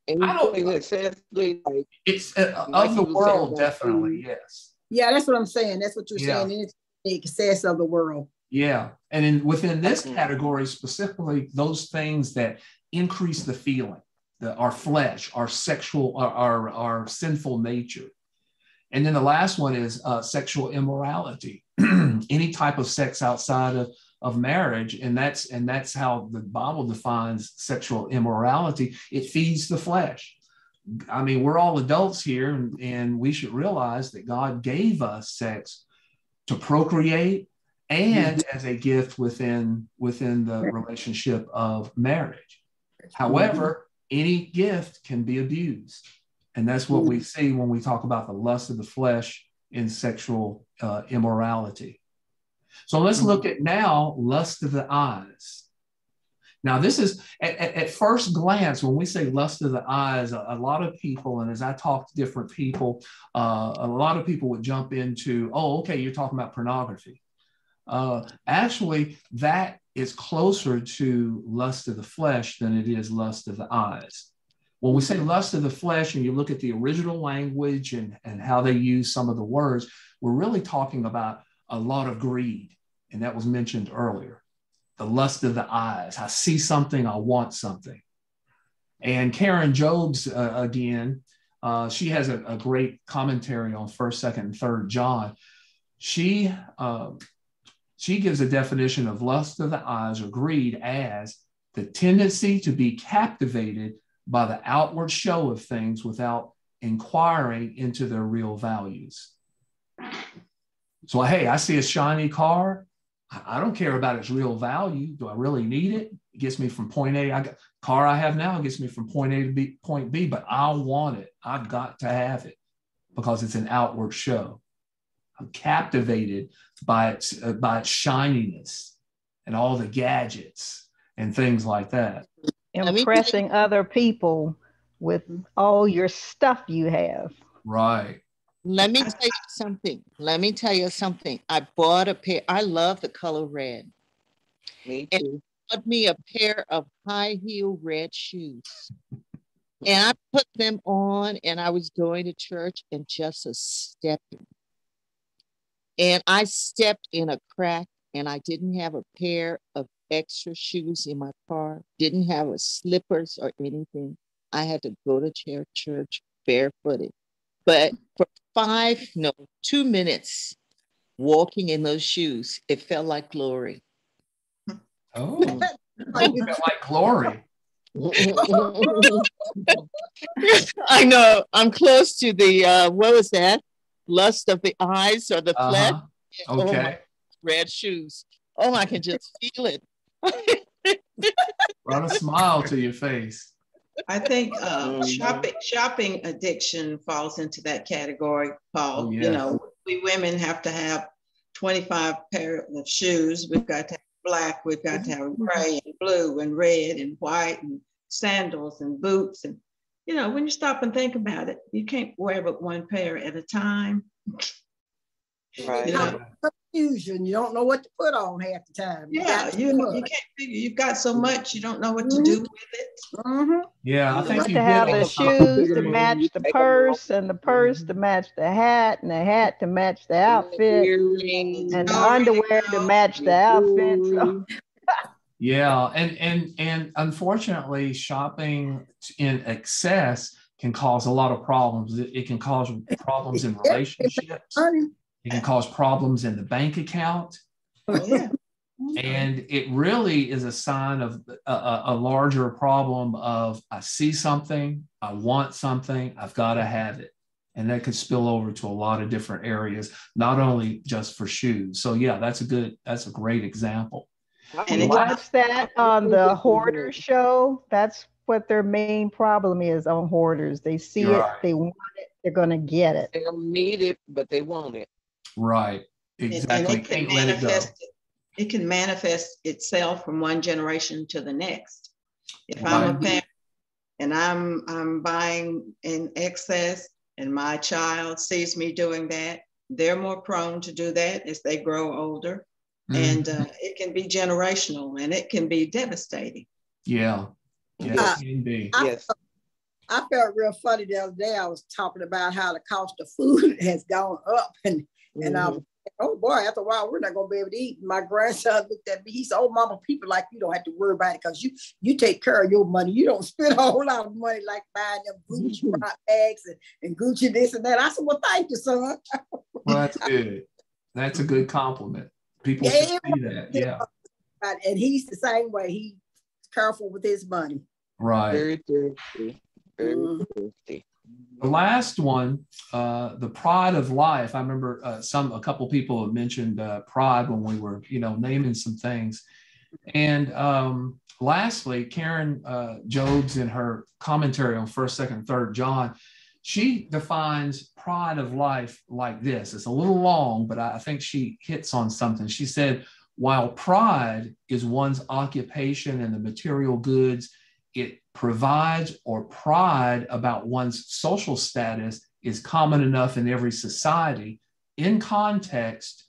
Speaker 11: Anything excessively, like
Speaker 1: it's of the world, definitely. Yes.
Speaker 12: Yeah, that's what I'm saying. That's what you're saying. It's the excess of the world.
Speaker 1: Yeah, and within this category specifically, those things that increase the feeling, our flesh, our sexual, our sinful nature. And then the last one is sexual immorality, any type of sex outside of marriage. And that's how the Bible defines sexual immorality. It feeds the flesh. I mean, we're all adults here, and we should realize that God gave us sex to procreate and as a gift within the relationship of marriage. However, any gift can be abused. And that's what we see when we talk about the lust of the flesh in sexual immorality. So let's look at now lust of the eyes. Now, this is at first glance, when we say lust of the eyes, a lot of people, and as I talk to different people, a lot of people would jump into, oh, okay, you're talking about pornography. Actually, that is closer to lust of the flesh than it is lust of the eyes. When we say lust of the flesh and you look at the original language and how they use some of the words, we're really talking about a lot of greed. And that was mentioned earlier. The lust of the eyes. I see something, I want something. And Karen Jobes, again, she has a great commentary on 1st, 2nd, and 3rd John. She gives a definition of lust of the eyes or greed as the tendency to be captivated by the outward show of things without inquiring into their real values. So, hey, I see a shiny car. I don't care about its real value. Do I really need it? It gets me from point A. Car I have now gets me from point A to point B, but I want it. I've got to have it because it's an outward show. I'm captivated by its shininess and all the gadgets and things like that.
Speaker 7: Impressing other people with all your stuff you have.
Speaker 1: Right.
Speaker 8: Let me tell you something. I bought a pair. I love the color red.
Speaker 11: Me too.
Speaker 8: And bought me a pair of high heel red shoes. And I put them on and I was going to church and just a stepping. And I stepped in a crack and I didn't have a pair of extra shoes in my car, didn't have a slippers or anything. I had to go to church barefooted. But for 2 minutes walking in those shoes, it felt like glory.
Speaker 1: Oh, it felt like glory.
Speaker 8: I know. I'm close to the, what was that? Lust of the eyes or the flesh?
Speaker 1: Okay.
Speaker 8: Red shoes. Oh, I can just feel it.
Speaker 1: Brought a smile to your face.
Speaker 15: I think shopping addiction falls into that category, Paul.
Speaker 1: Oh, yes.
Speaker 15: You know, we women have to have 25 pairs of shoes. We've got to have black, we've got to have gray and blue and red and white and sandals and boots. And, you know, when you stop and think about it, you can't wear but one pair at a time.
Speaker 11: Right.
Speaker 15: You know?
Speaker 12: confusion. You don't know what to put on half the time.
Speaker 15: Yeah, you can't figure. You've got so much, you don't know what to do with it.
Speaker 1: Yeah, I
Speaker 7: You
Speaker 1: think
Speaker 7: got
Speaker 1: you
Speaker 7: to
Speaker 1: hit
Speaker 7: have
Speaker 1: on
Speaker 7: the
Speaker 1: something.
Speaker 7: shoes to match the purse, and the purse to match the hat, and the hat to match the outfit, and the underwear to match the outfit. So.
Speaker 1: Yeah, and unfortunately, shopping in excess can cause a lot of problems. It can cause problems in relationships. It can cause problems in the bank account.
Speaker 15: Oh, yeah.
Speaker 1: And it really is a sign of a larger problem of I see something, I want something, I've got to have it. And that could spill over to a lot of different areas, not only just for shoes. So yeah, that's a great example.
Speaker 7: And you watch that on the Hoarders show. That's what their main problem is on Hoarders. They see
Speaker 1: You're
Speaker 7: it,
Speaker 1: right.
Speaker 7: they want it, they're going to get it.
Speaker 11: They don't need it, but they want it.
Speaker 1: Right. Exactly.
Speaker 15: And it can
Speaker 1: Can't let it go.
Speaker 15: it can manifest itself from one generation to the next. If
Speaker 1: Right.
Speaker 15: I'm a parent and I'm buying in excess and my child sees me doing that, they're more prone to do that as they grow older. And it can be generational, and it can be devastating.
Speaker 1: Yeah, yeah, it can be.
Speaker 11: Yes.
Speaker 12: I felt real funny the other day. I was talking about how the cost of food has gone up, and I was, oh boy, after a while we're not gonna be able to eat. My grandson looked at me. He said, "Oh, mama, people like you don't have to worry about it because you take care of your money. You don't spend a whole lot of money like buying them Gucci bags and Gucci this and that." I said, "Well, thank you, son."
Speaker 1: Well, that's good. That's a good compliment. People should see that. Yeah.
Speaker 12: And he's the same way. He's careful with his money.
Speaker 1: Right.
Speaker 11: Very thrifty. Very thrifty.
Speaker 1: The last one, the pride of life. I remember a couple people have mentioned pride when we were, naming some things. And lastly, Karen Jodes in her commentary on 1st, 2nd, 3rd John, she defines pride of life like this. It's a little long, but I think she hits on something. She said, while pride is one's occupation in the material goods it provides, or pride about one's social status is common enough in every society, in context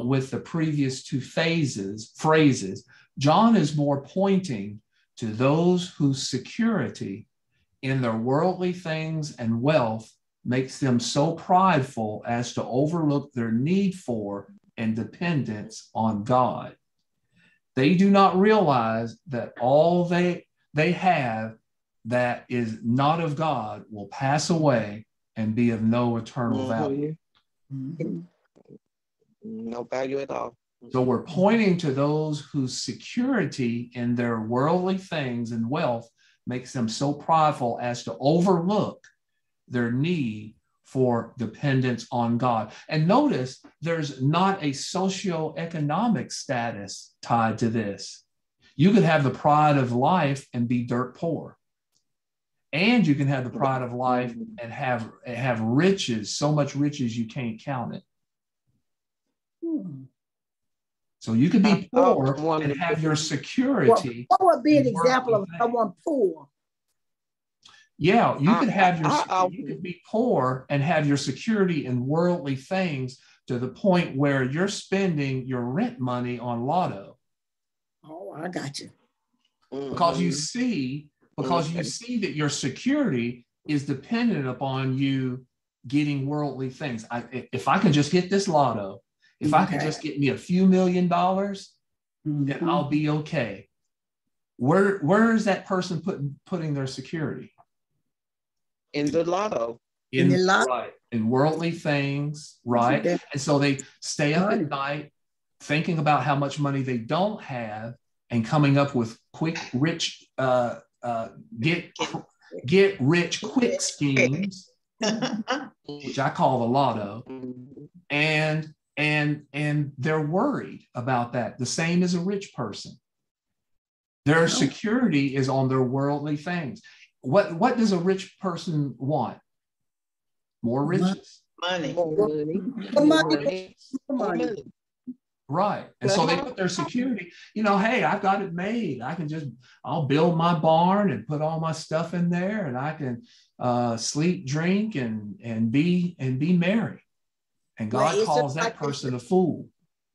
Speaker 1: with the previous two phrases, John is more pointing to those whose security in their worldly things and wealth makes them so prideful as to overlook their need for and dependence on God. They do not realize that all they have that is not of God will pass away and be of no eternal value.
Speaker 11: No value at all.
Speaker 1: So we're pointing to those whose security in their worldly things and wealth makes them so prideful as to overlook their need for dependence on God. And notice there's not a socioeconomic status tied to this. You could have the pride of life and be dirt poor. And you can have the pride of life and have riches, so much riches you can't count it. So you could be poor and have your security.
Speaker 12: What would be an example of someone poor?
Speaker 1: Yeah, you could have you could be poor and have your security in worldly things to the point where you're spending your rent money on lotto.
Speaker 12: Oh, I got you.
Speaker 1: Because you see that your security is dependent upon you getting worldly things. If I can just hit this lotto, if I can just get me a few $1 million, then I'll be okay. Where is that person putting their security?
Speaker 11: In the lotto.
Speaker 1: Right. In worldly things, right? And so they stay up at night thinking about how much money they don't have and coming up with quick, rich, get rich quick schemes, which I call the lotto. And they're worried about that. The same as a rich person. Their security is on their worldly things. What does a rich person want? More riches.
Speaker 15: Money.
Speaker 11: Money.
Speaker 1: Right. And so they put their security, hey, I've got it made. I'll build my barn and put all my stuff in there, and I can sleep, drink, and be merry. And God calls that person a fool.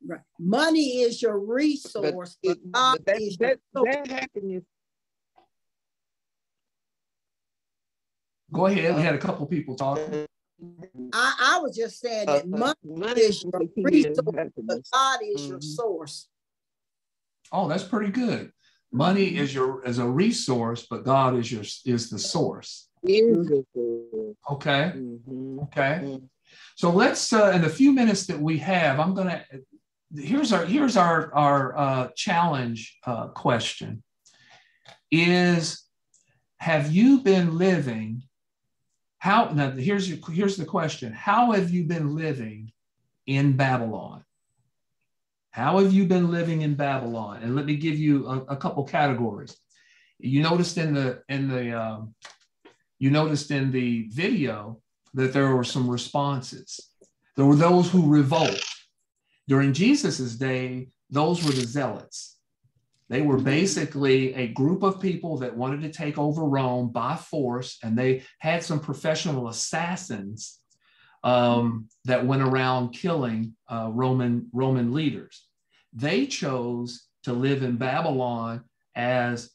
Speaker 12: Right. Money is your resource, but God is your source.
Speaker 11: That happiness.
Speaker 1: Go ahead. We had a couple people talking.
Speaker 12: I was just saying that money is your resource, but God is your source.
Speaker 1: Oh, that's pretty good. Money is a resource, but God is the source. Okay. Okay. So let's in the few minutes that we have, I'm gonna here's our challenge question is, have you been living? Now here's the question. How have you been living in Babylon? How have you been living in Babylon? And let me give you a couple categories. You noticed in the video that there were some responses. There were those who revolt. During Jesus's day, those were the zealots. They were basically a group of people that wanted to take over Rome by force, and they had some professional assassins that went around killing Roman leaders. They chose to live in Babylon as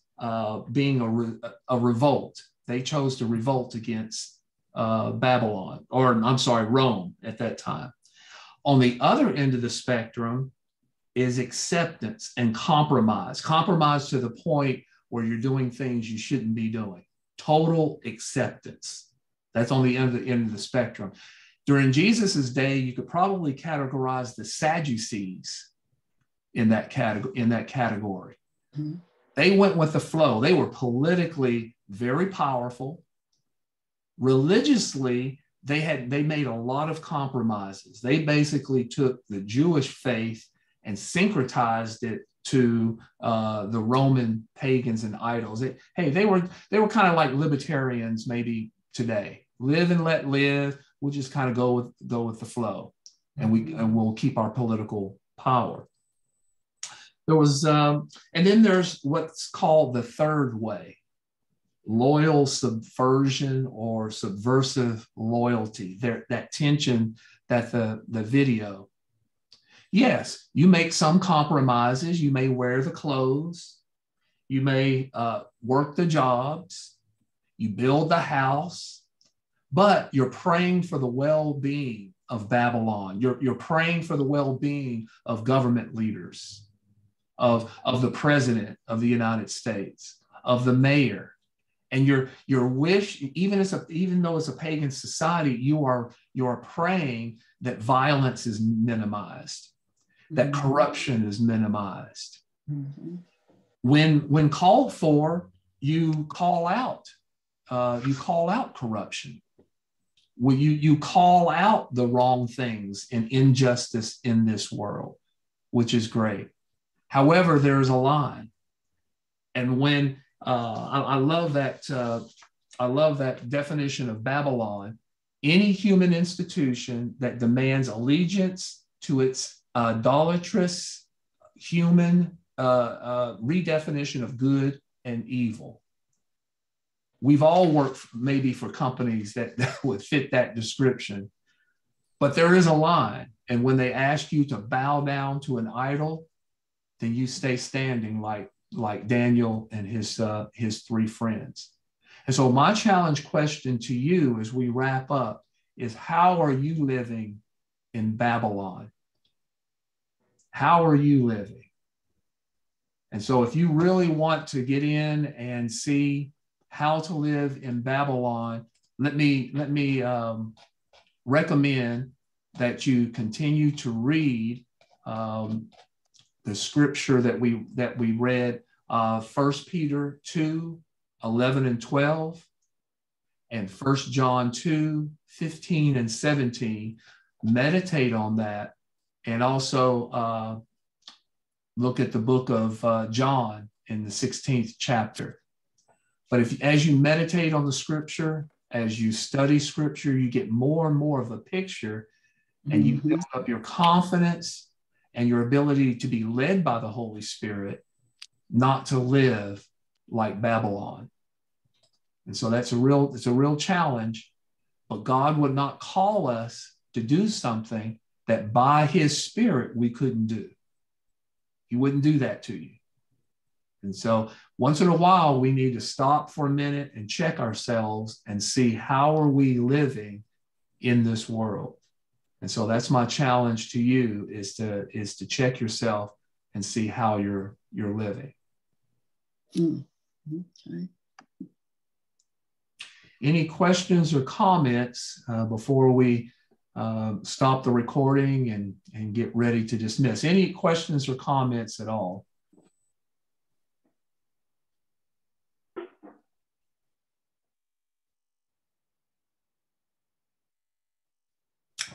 Speaker 1: being a revolt. They chose to revolt against Babylon, or I'm sorry, Rome at that time. On the other end of the spectrum is acceptance and compromise. Compromise to the point where you're doing things you shouldn't be doing. Total acceptance. That's on the end of the spectrum. During Jesus's day, you could probably categorize the Sadducees in that category. Mm-hmm. They went with the flow. They were politically very powerful. Religiously, they made a lot of compromises. They basically took the Jewish faith and syncretized it to the Roman pagans and idols. They were kind of like libertarians maybe today. Live and let live. We'll just kind of go with the flow, and we'll keep our political power. There was, and then there's what's called the third way, loyal subversion or subversive loyalty. That tension that the video. Yes, you make some compromises. You may wear the clothes. You may work the jobs. You build the house, but you're praying for the well-being of Babylon. You're praying for the well-being of government leaders, of the president of the United States, of the mayor. And your wish, even though it's a pagan society, you are praying that violence is minimized, that corruption is minimized. Mm-hmm. When called for, you call out corruption. You call out the wrong things and injustice in this world, which is great. However, there's a line, and when I love that definition of Babylon. Any human institution that demands allegiance to its idolatrous human redefinition of good and evil. We've all worked maybe for companies that would fit that description, but there is a line. And when they ask you to bow down to an idol, then you stay standing like Daniel and his three friends. And so my challenge question to you as we wrap up is, how are you living in Babylon? How are you living? And so if you really want to get in and see how to live in Babylon, let me recommend that you continue to read the scripture that we read, 1 Peter 2, 11 and 12, and 1 John 2, 15 and 17. Meditate on that, and also look at the book of John in the 16th chapter. But as you meditate on the scripture, as you study scripture, you get more and more of a picture, and you build up your confidence and your ability to be led by the Holy Spirit, not to live like Babylon. And so it's a real challenge, but God would not call us to do something that by his Spirit we couldn't do. He wouldn't do that to you. And so once in a while, we need to stop for a minute and check ourselves and see how are we living in this world. And so that's my challenge to you is to check yourself and see how you're living.
Speaker 12: Okay.
Speaker 1: Any questions or comments before we stop the recording and get ready to dismiss? Any questions or comments at all?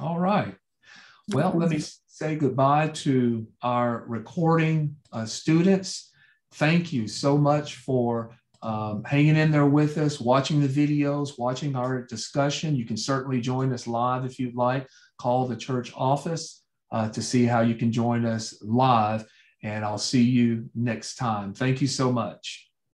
Speaker 1: All right. Well, let me say goodbye to our recording students. Thank you so much for hanging in there with us, watching the videos, watching our discussion. You can certainly join us live if you'd like. Call the church office to see how you can join us live, and I'll see you next time. Thank you so much.